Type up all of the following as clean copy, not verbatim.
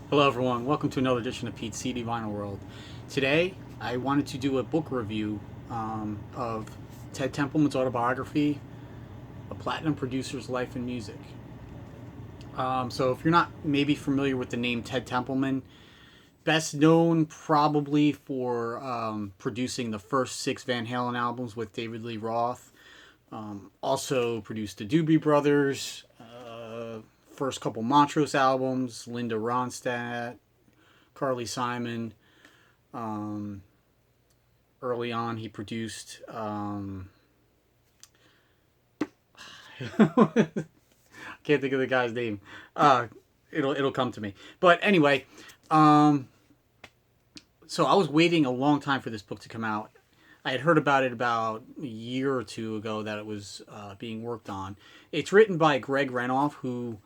Hello everyone, welcome to another edition of Pete's CD Vinyl World. Today, I wanted to do a book review of Ted Templeman's autobiography, A Platinum Producer's Life and Music. So if you're not maybe familiar with the name Ted Templeman, best known probably for producing the first 6 Van Halen albums with David Lee Roth. Also produced the Doobie Brothers, first couple Montrose albums, Linda Ronstadt, Carly Simon. Early on, he produced. Can't think of the guy's name. It'll come to me. But anyway, so I was waiting a long time for this book to come out. I had heard about it about a year or two ago that it was being worked on. It's written by Greg Renoff, who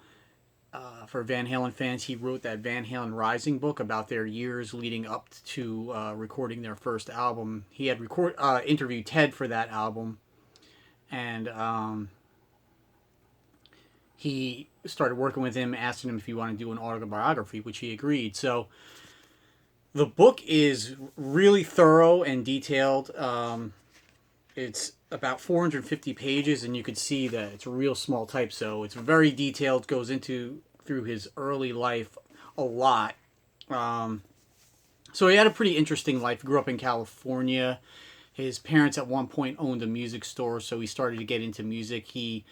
for Van Halen fans, he wrote that Van Halen Rising book about their years leading up to recording their first album. He had interviewed Ted for that album, and he started working with him, asking him if he wanted to do an autobiography, which he agreed. So the book is really thorough and detailed. It's about 450 pages, and you could see that it's real small type, so it's very detailed, goes through his early life a lot. So he had a pretty interesting life. He grew up in California. His parents at one point owned a music store, so he started to get into music. He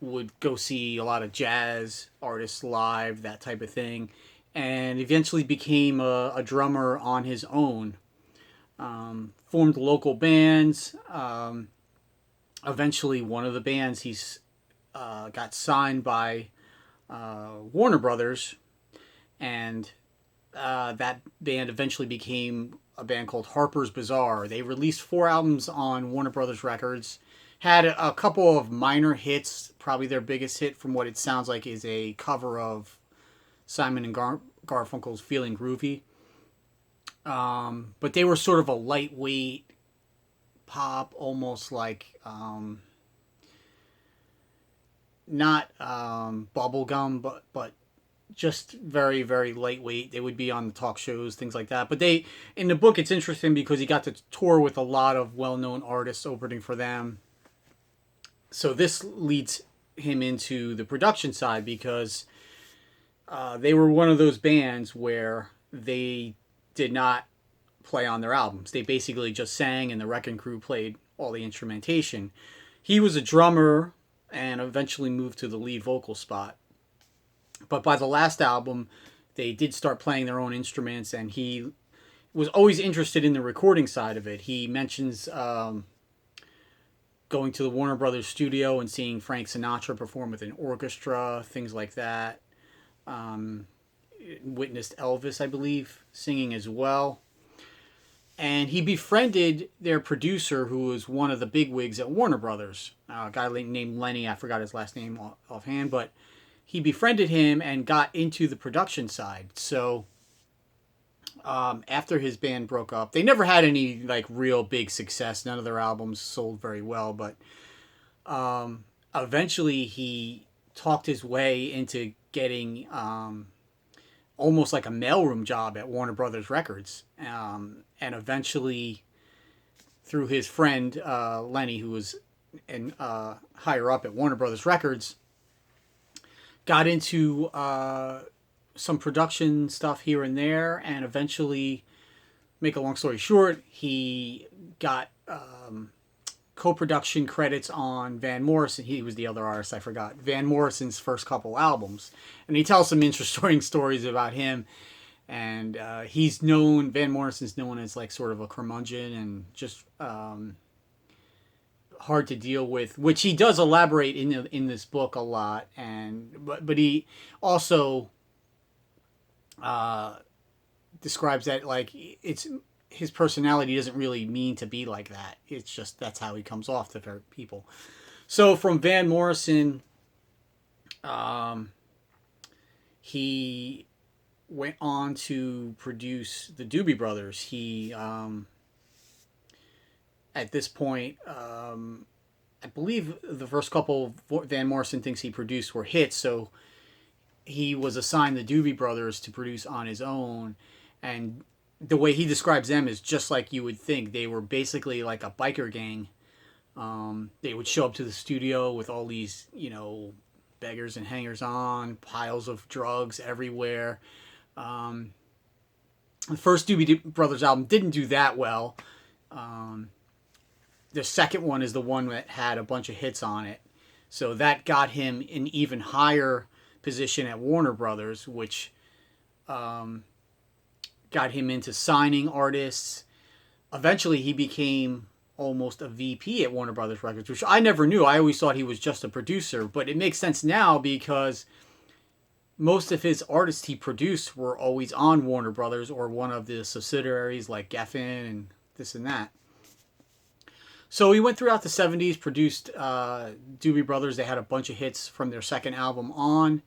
would go see a lot of jazz artists live, that type of thing, and eventually became a drummer on his own. Formed local bands. Eventually, one of the bands he's got signed by Warner Brothers, and that band eventually became a band called Harper's Bazaar. They released 4 albums on Warner Brothers Records, had a couple of minor hits. Probably their biggest hit, from what it sounds like, is a cover of Simon and Garfunkel's "Feeling Groovy." But they were sort of a lightweight pop, almost like not bubblegum, but just very, very lightweight. They would be on the talk shows, things like that. But in the book, it's interesting because he got to tour with a lot of well-known artists opening for them. So this leads him into the production side, because they were one of those bands where they did not play on their albums. They basically just sang, and the wrecking crew played all the instrumentation. He was a drummer and eventually moved to the lead vocal spot. But by the last album, they did start playing their own instruments, and he was always interested in the recording side of it. He mentions going to the Warner Brothers studio and seeing Frank Sinatra perform with an orchestra, things like that. Witnessed Elvis, I believe, singing as well. And he befriended their producer, who was one of the bigwigs at Warner Brothers, a guy named Lenny. I forgot his last name offhand, but he befriended him and got into the production side. So after his band broke up, they never had any real big success. None of their albums sold very well, but eventually he talked his way into getting almost like a mailroom job at Warner Brothers Records, and eventually, through his friend Lenny, who was higher up at Warner Brothers Records, got into some production stuff here and there, and eventually, make a long story short, he got co-production credits on Van Morrison. He was the other artist, I forgot. Van Morrison's first couple albums. And he tells some interesting stories about him. And Van Morrison's known as sort of a curmudgeon and just hard to deal with, which he does elaborate in this book a lot. But he also describes that it's his personality doesn't really mean to be like that. It's just that's how he comes off to people. So from Van Morrison, he went on to produce the Doobie Brothers. He at this point, I believe the first couple Van Morrison things he produced were hits. So he was assigned the Doobie Brothers to produce on his own, and the way he describes them is just like you would think. They were basically like a biker gang. They would show up to the studio with all these, beggars and hangers on, piles of drugs everywhere. The first Doobie Brothers album didn't do that well. The second one is the one that had a bunch of hits on it. So that got him an even higher position at Warner Brothers, which got him into signing artists. Eventually, he became almost a VP at Warner Brothers Records, which I never knew. I always thought he was just a producer, but it makes sense now because most of his artists he produced were always on Warner Brothers or one of the subsidiaries like Geffen and this and that. So he went throughout the 70s, produced Doobie Brothers. They had a bunch of hits from their second album on.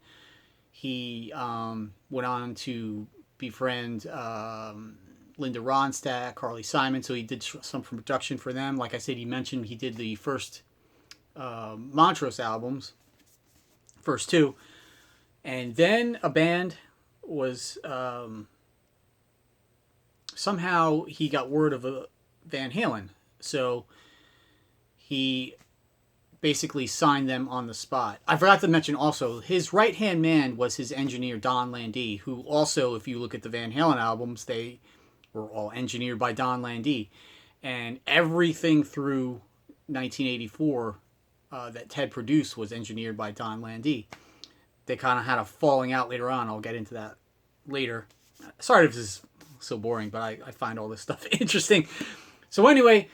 He went on to befriend Linda Ronstadt, Carly Simon, so he did some production for them. Like I said, he mentioned he did the first Montrose albums, first two. And then a band was, somehow he got word of a Van Halen. So he basically signed them on the spot. I forgot to mention also, his right-hand man was his engineer, Don Landee, who also, if you look at the Van Halen albums, they were all engineered by Don Landee. And everything through 1984 that Ted produced was engineered by Don Landee. They kind of had a falling out later on. I'll get into that later. Sorry if this is so boring, but I find all this stuff interesting. So anyway,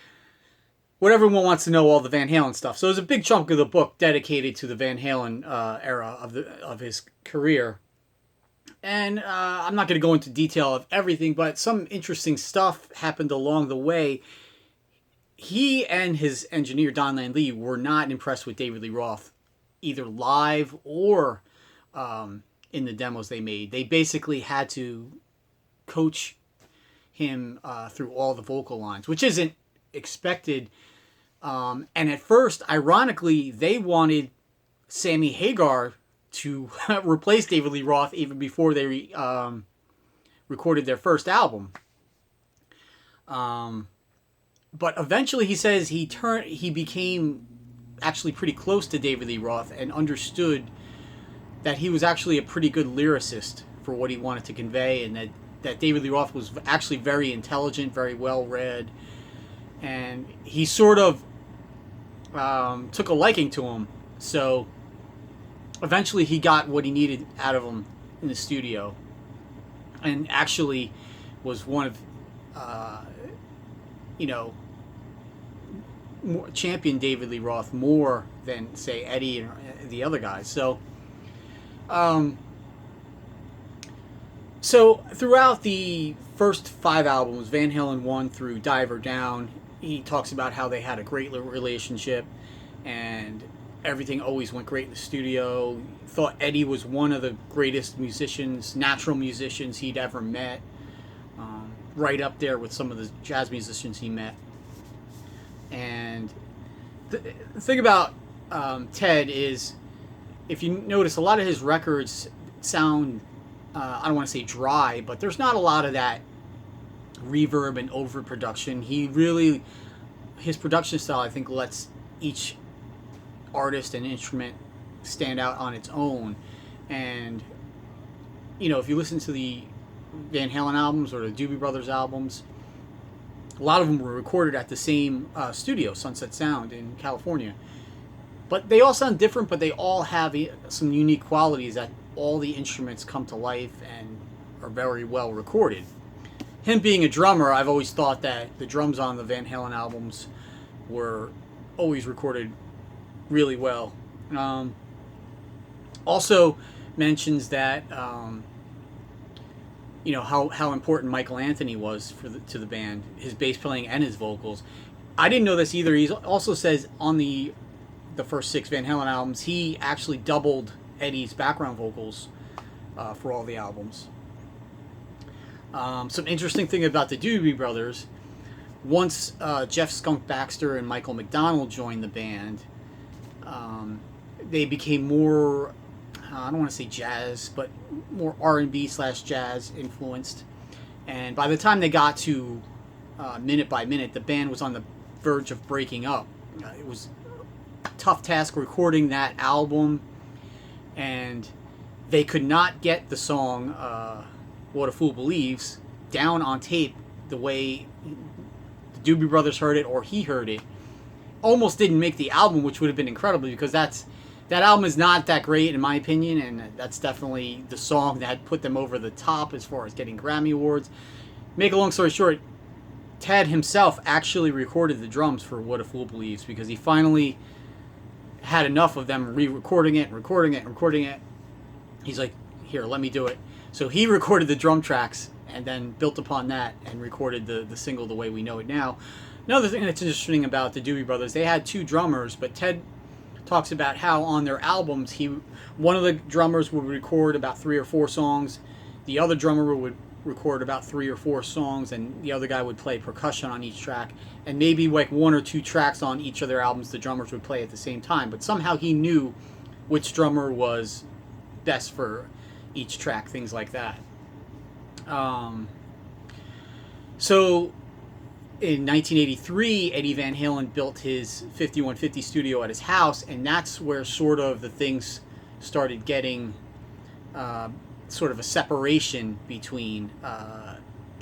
what everyone wants to know, all the Van Halen stuff. So there's a big chunk of the book dedicated to the Van Halen era of his career. And I'm not going to go into detail of everything, but some interesting stuff happened along the way. He and his engineer, Don Landee, were not impressed with David Lee Roth, either live or in the demos they made. They basically had to coach him through all the vocal lines, which isn't expected. And at first, ironically, they wanted Sammy Hagar to replace David Lee Roth even before they recorded their first album. But eventually, he says he became actually pretty close to David Lee Roth and understood that he was actually a pretty good lyricist for what he wanted to convey, and that David Lee Roth was actually very intelligent, very well read, and he sort of took a liking to him. So eventually he got what he needed out of him in the studio, and actually was one of champion David Lee Roth more than, say, Eddie and the other guys. So throughout the first 5 albums, Van Halen 1 through Diver Down, he talks about how they had a great relationship and everything always went great in the studio. Thought Eddie was one of the greatest musicians, natural musicians he'd ever met. Right up there with some of the jazz musicians he met. And the thing about Ted is, if you notice, a lot of his records sound, I don't want to say dry, but there's not a lot of that reverb and overproduction. His production style, I think, lets each artist and instrument stand out on its own. And, if you listen to the Van Halen albums or the Doobie Brothers albums, a lot of them were recorded at the same studio, Sunset Sound in California. But they all sound different, but they all have some unique qualities that all the instruments come to life and are very well recorded. Him being a drummer, I've always thought that the drums on the Van Halen albums were always recorded really well. Also mentions that how important Michael Anthony was to the band, his bass playing and his vocals. I didn't know this either. He also says on the first 6 Van Halen albums, he actually doubled Eddie's background vocals for all the albums. Some interesting thing about the Doobie Brothers, once Jeff Skunk Baxter and Michael McDonald joined the band, they became more, I don't want to say jazz, but more R&B slash jazz influenced. And by the time they got to Minute by Minute, the band was on the verge of breaking up. It was a tough task recording that album, and they could not get the song What a Fool Believes down on tape the way the Doobie Brothers heard it or he heard it. Almost didn't make the album, which would have been incredible, because that album is not that great in my opinion, and that's definitely the song that put them over the top as far as getting Grammy Awards. Make a long story short, Ted himself actually recorded the drums for What a Fool Believes because he finally had enough of them re-recording it, recording it, recording it. He's like, here, let me do it. So he recorded the drum tracks and then built upon that and recorded the single The Way We Know It Now. Another thing that's interesting about the Doobie Brothers, they had two drummers, but Ted talks about how on their albums, one of the drummers would record about 3 or 4 songs, the other drummer would record about 3 or 4 songs, and the other guy would play percussion on each track, and maybe like 1 or 2 tracks on each of their albums the drummers would play at the same time, but somehow he knew which drummer was best for each track, things like that. So in 1983, Eddie Van Halen built his 5150 studio at his house, and that's where sort of the things started getting sort of a separation between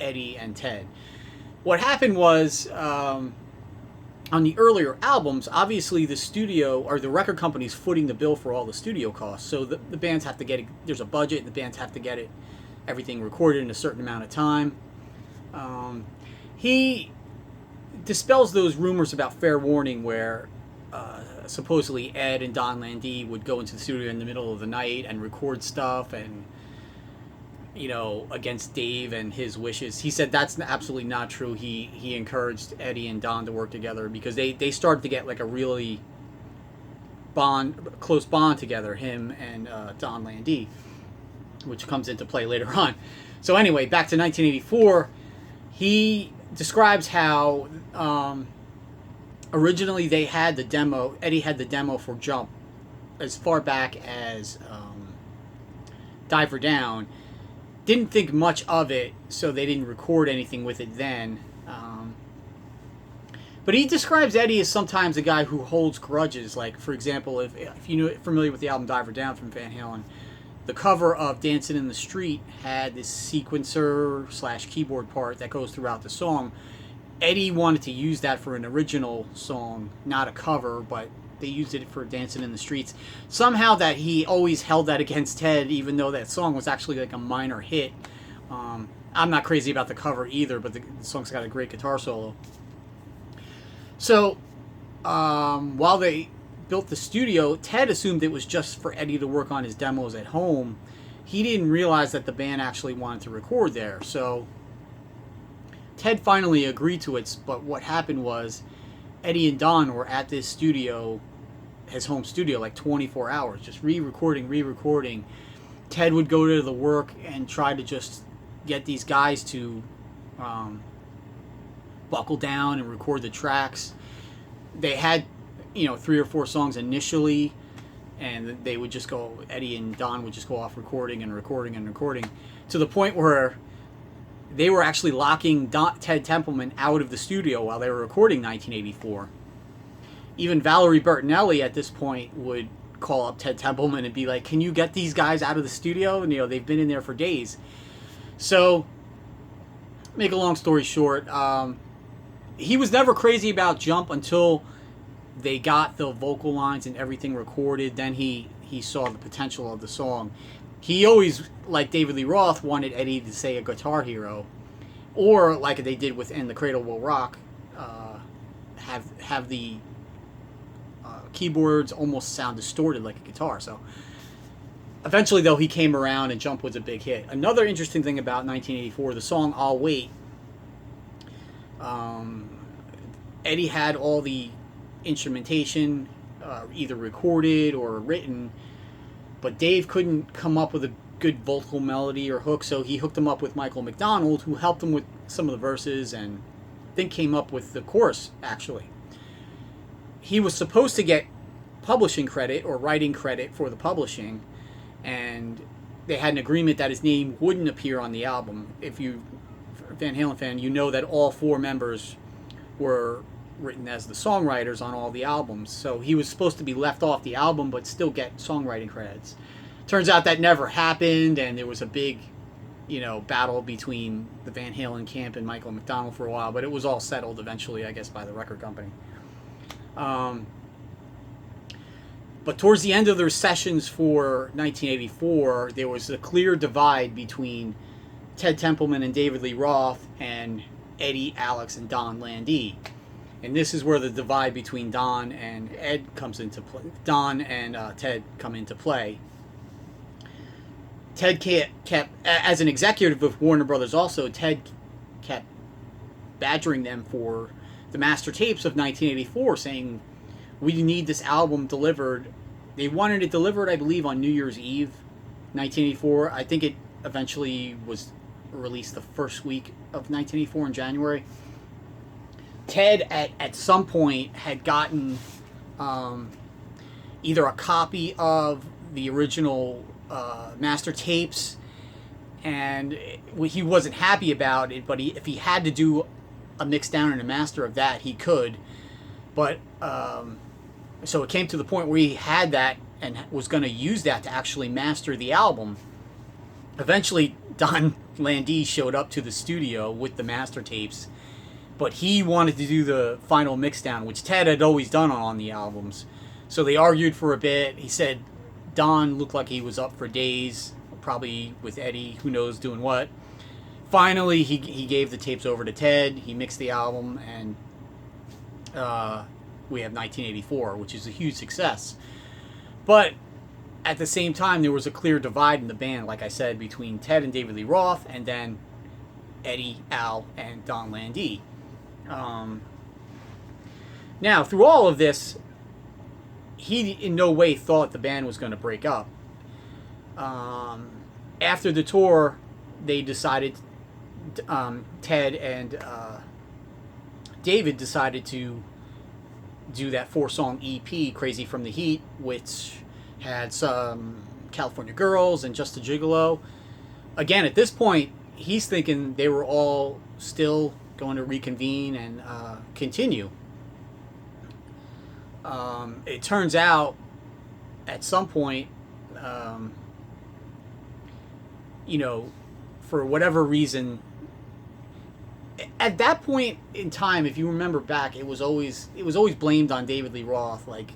Eddie and Ted. What happened was, on the earlier albums, obviously the studio, or the record company's footing the bill for all the studio costs, so the bands have to get it, there's a budget, and the bands have to get everything recorded in a certain amount of time. He dispels those rumors about Fair Warning where supposedly Ed and Don Landee would go into the studio in the middle of the night and record stuff, and against Dave and his wishes. He said that's absolutely not true. He encouraged Eddie and Don to work together because they started to get like a really close bond together, him and Don Landee, which comes into play later on. So anyway, back to 1984, he describes how originally they had the demo, Eddie had the demo for Jump as far back as Diver Down. Didn't think much of it, so they didn't record anything with it then. But he describes Eddie as sometimes a guy who holds grudges. Like, for example, if you're familiar with the album Diver Down from Van Halen, the cover of Dancing in the Street had this sequencer / keyboard part that goes throughout the song. Eddie wanted to use that for an original song, not a cover, but they used it for Dancing in the Streets. Somehow that he always held that against Ted, even though that song was actually like a minor hit. I'm not crazy about the cover either, but the song's got a great guitar solo. So, while they built the studio, Ted assumed it was just for Eddie to work on his demos at home. He didn't realize that the band actually wanted to record there. So, Ted finally agreed to it, but what happened was Eddie and Don were at this studio, his home studio, like 24 hours, just re-recording. Ted would go to the work and try to just get these guys to buckle down and record the tracks. They had, 3 or 4 songs initially, and they would just go, Eddie and Don would just go off recording, to the point where they were actually locking Ted Templeman out of the studio while they were recording 1984. Even Valerie Bertinelli at this point would call up Ted Templeman and be like, can you get these guys out of the studio? And, they've been in there for days. So, make a long story short, he was never crazy about Jump until they got the vocal lines and everything recorded. Then he saw the potential of the song. He always, like David Lee Roth, wanted Eddie to say a guitar hero, or like they did with In the Cradle Will Rock, have the keyboards almost sound distorted like a guitar. So eventually, though, he came around and Jump was a big hit. Another interesting thing about 1984, the song I'll Wait, Eddie had all the instrumentation either recorded or written, but Dave couldn't come up with a good vocal melody or hook, so he hooked him up with Michael McDonald, who helped him with some of the verses and then came up with the chorus, actually. He was supposed to get publishing credit or writing credit for the publishing, and they had an agreement that his name wouldn't appear on the album. If you Van Halen fan, you know that all 4 members were written as the songwriters on all the albums. So he was supposed to be left off the album but still get songwriting credits. Turns out that never happened, and there was a big, battle between the Van Halen camp and Michael McDonald for a while, but it was all settled eventually, I guess, by the record company. But towards the end of their sessions for 1984, there was a clear divide between Ted Templeman and David Lee Roth and Eddie, Alex, and Don Landee. And this is where the divide between Don and Ed comes into play. Don and Ted come into play. Ted kept, as an executive of Warner Brothers also, Ted kept badgering them for the master tapes of 1984, saying, we need this album delivered. They wanted it delivered, I believe, on New Year's Eve, 1984. I think it eventually was released the first week of 1984 in January. Ted, at some point, had gotten either a copy of the original master tapes, and he wasn't happy about it, but if he had to do a mix down and a master of that, he could. But so it came to the point where he had that and was going to use that to actually master the album. Eventually, Don Landee showed up to the studio with the master tapes, but he wanted to do the final mix down, which Ted had always done on the albums. So they argued for a bit. He said Don looked like he was up for days, probably with Eddie, who knows doing what. Finally, he gave the tapes over to Ted. He mixed the album, and we have 1984, which is a huge success. But at the same time, there was a clear divide in the band, like I said, between Ted and David Lee Roth, and then Eddie, Al, and Don Landee. Now, through all of this, he in no way thought the band was going to break up. After the tour, they decided, Ted and David decided to do that 4-song EP, Crazy from the Heat, which had some California Girls and Just a Gigolo. Again, at this point, he's thinking they were all still going to reconvene and continue. It turns out, at some point, for whatever reason, at that point in time, if you remember back, it was always blamed on David Lee Roth. Like,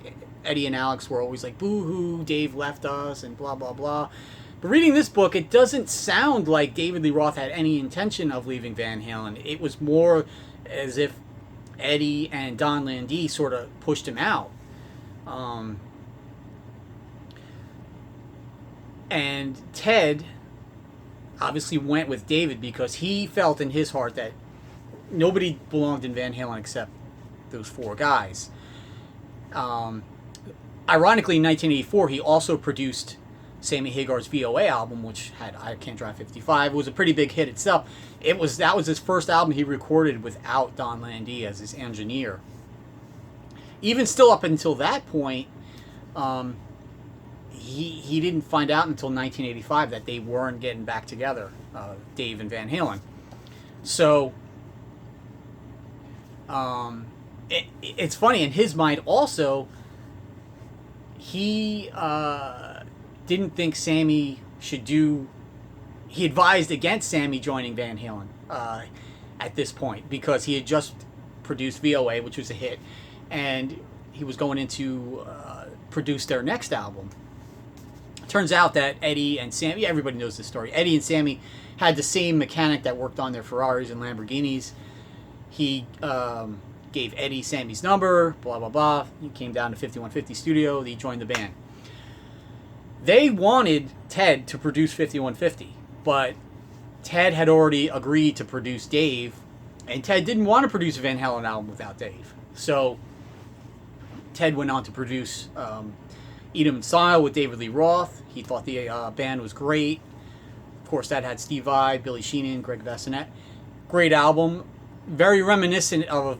Eddie and Alex were always like, boo-hoo, Dave left us, and blah, blah, blah. But reading this book, it doesn't sound like David Lee Roth had any intention of leaving Van Halen. It was more as if Eddie and Don Landee sort of pushed him out. And Ted obviously went with David because he felt in his heart that nobody belonged in Van Halen except those 4 guys. Ironically, in 1984, he also produced Sammy Hagar's VOA album, which had I Can't Drive 55. It was a pretty big hit itself. That was his first album he recorded without Don Landee as his engineer. Even still up until that point, he didn't find out until 1985 that they weren't getting back together, Dave and Van Halen. So it's funny, in his mind also, he didn't think Sammy should do... He advised against Sammy joining Van Halen at this point because he had just produced VOA, which was a hit, and he was going into produce their next album. Turns out that Eddie and Sammy, everybody knows this story, Eddie and Sammy had the same mechanic that worked on their Ferraris and Lamborghinis. He gave Eddie Sammy's number, blah, blah, blah. He came down to 5150 Studio. He joined the band. They wanted Ted to produce 5150, but Ted had already agreed to produce Dave, and Ted didn't want to produce a Van Halen album without Dave. So Ted went on to produce Eat 'Em in Style with David Lee Roth. He thought the band was great. Of course, that had Steve Vai, Billy Sheehan, Greg Bassinet. Great album. Very reminiscent of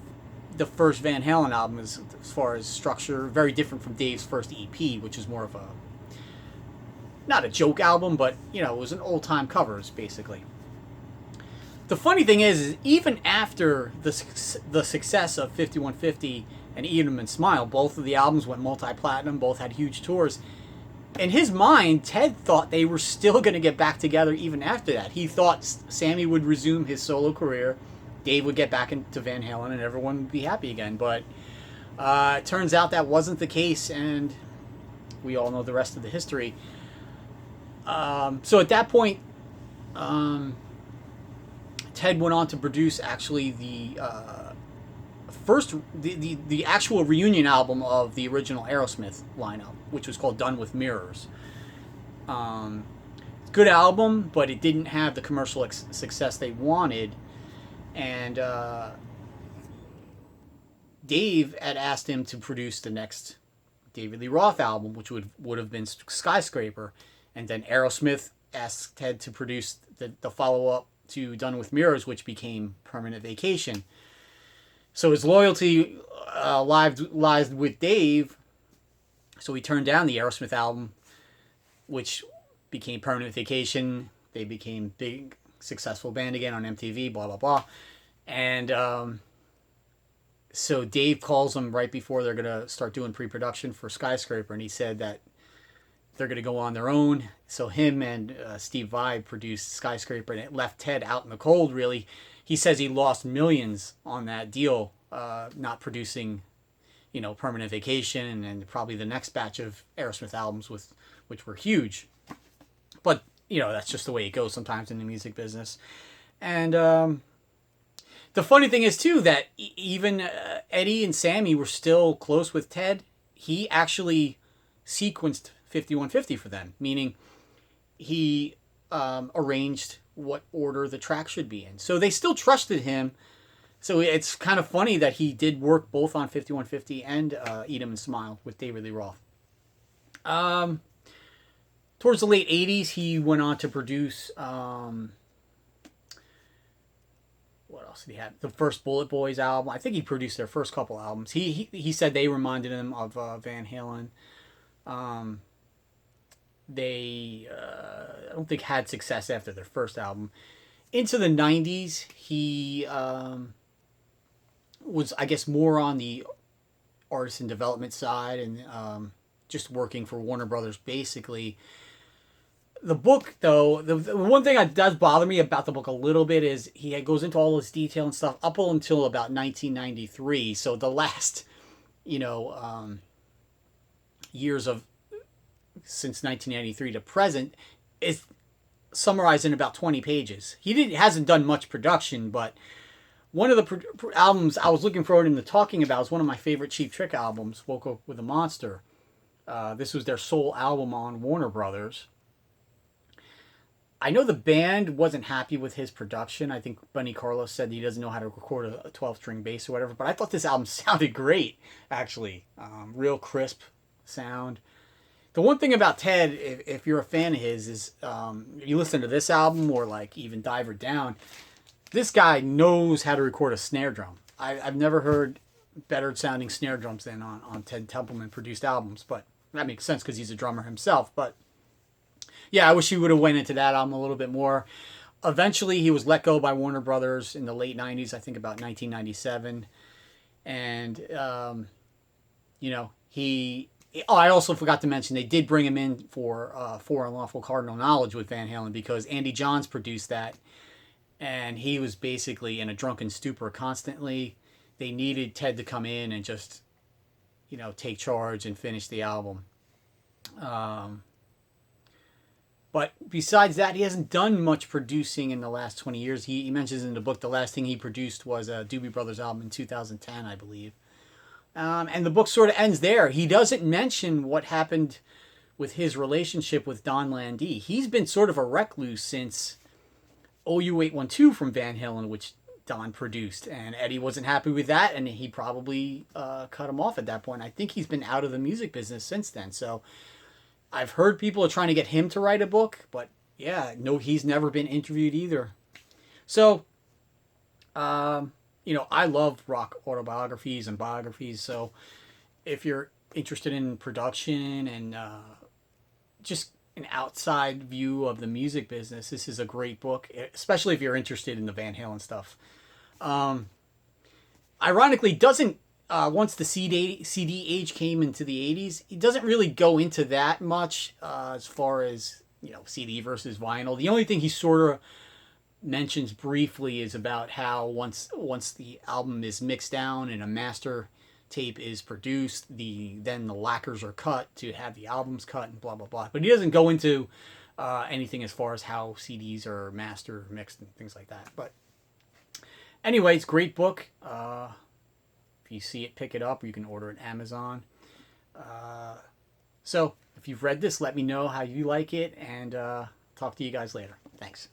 the first Van Halen album as far as structure. Very different from Dave's first EP, which is more of a not a joke album, but it was an old time covers basically. The funny thing is even after the success of 5150 and Eat 'Em and Smile, both of the albums went multi-platinum, both had huge tours. In his mind, Ted thought they were still going to get back together even after that. He thought Sammy would resume his solo career, Dave would get back into Van Halen, and everyone would be happy again. But it turns out that wasn't the case, and we all know the rest of the history. So at that point, Ted went on to produce actually the the actual reunion album of the original Aerosmith lineup, which was called Done with Mirrors. Good album, but it didn't have the commercial success they wanted, and Dave had asked him to produce the next David Lee Roth album, which would have been Skyscraper, and then Aerosmith asked Ted to produce the follow up to Done with Mirrors, which became Permanent Vacation. So his loyalty lies with Dave. So he turned down the Aerosmith album, which became Permanent Vacation. They became big, successful band again on MTV, blah, blah, blah. And so Dave calls him right before they're going to start doing pre-production for Skyscraper, and he said that they're going to go on their own. So him and Steve Vai produced Skyscraper, and it left Ted out in the cold, really. He says he lost millions on that deal, not producing, Permanent Vacation and probably the next batch of Aerosmith albums which were huge. But, that's just the way it goes sometimes in the music business. And the funny thing is, too, that even Eddie and Sammy were still close with Ted. He actually sequenced 5150 for them, meaning he arranged what order the track should be in. So they still trusted him. So it's kind of funny that he did work both on 5150 and Eat 'Em and Smile with David Lee Roth. Towards the late 80s, he went on to produce, what else did he have? The first Bullet Boys album. I think he produced their first couple albums. He said they reminded him of Van Halen. They, I don't think, had success after their first album. Into the 90s, he was, I guess, more on the artist and development side and just working for Warner Brothers, basically. The book, though, the one thing that does bother me about the book a little bit is he goes into all this detail and stuff up until about 1993. So the last, years of since 1993 to present is summarized in about 20 pages. He hasn't done much production, but one of the albums I was looking forward to talking about is one of my favorite Cheap Trick albums, Woke Up with a Monster. This was their sole album on Warner Brothers. I know the band wasn't happy with his production. I think Benny Carlos said he doesn't know how to record a 12-string bass or whatever, but I thought this album sounded great, actually. Real crisp sound. The one thing about Ted, if you're a fan of his, is you listen to this album or like even Diver Down, this guy knows how to record a snare drum. I've never heard better sounding snare drums than on Ted Templeman produced albums, but that makes sense because he's a drummer himself. But yeah, I wish he would have went into that album a little bit more. Eventually, he was let go by Warner Brothers in the late 90s, I think about 1997. And, I also forgot to mention they did bring him in for Unlawful Cardinal Knowledge with Van Halen because Andy Johns produced that. And he was basically in a drunken stupor constantly. They needed Ted to come in and just, take charge and finish the album. But besides that, he hasn't done much producing in the last 20 years. He mentions in the book the last thing he produced was a Doobie Brothers album in 2010, I believe. And the book sort of ends there. He doesn't mention what happened with his relationship with Don Landee. He's been sort of a recluse since OU812 from Van Halen, which Don produced. And Eddie wasn't happy with that, and he probably cut him off at that point. I think he's been out of the music business since then. So I've heard people are trying to get him to write a book, but yeah, no, he's never been interviewed either. So, I love rock autobiographies and biographies. So if you're interested in production and just an outside view of the music business, this is a great book, especially if you're interested in the Van Halen stuff. Ironically, doesn't once the CD age came into the 80s, it doesn't really go into that much as far as, CD versus vinyl. The only thing he sort of mentions briefly is about how once the album is mixed down and a master tape is produced, then the lacquers are cut to have the albums cut and blah blah blah. But he doesn't go into anything as far as how CDs are mastered, mixed, and things like that. But anyway, it's a great book. If you see it, pick it up. Or you can order it on Amazon. So if you've read this, let me know how you like it, and talk to you guys later. Thanks.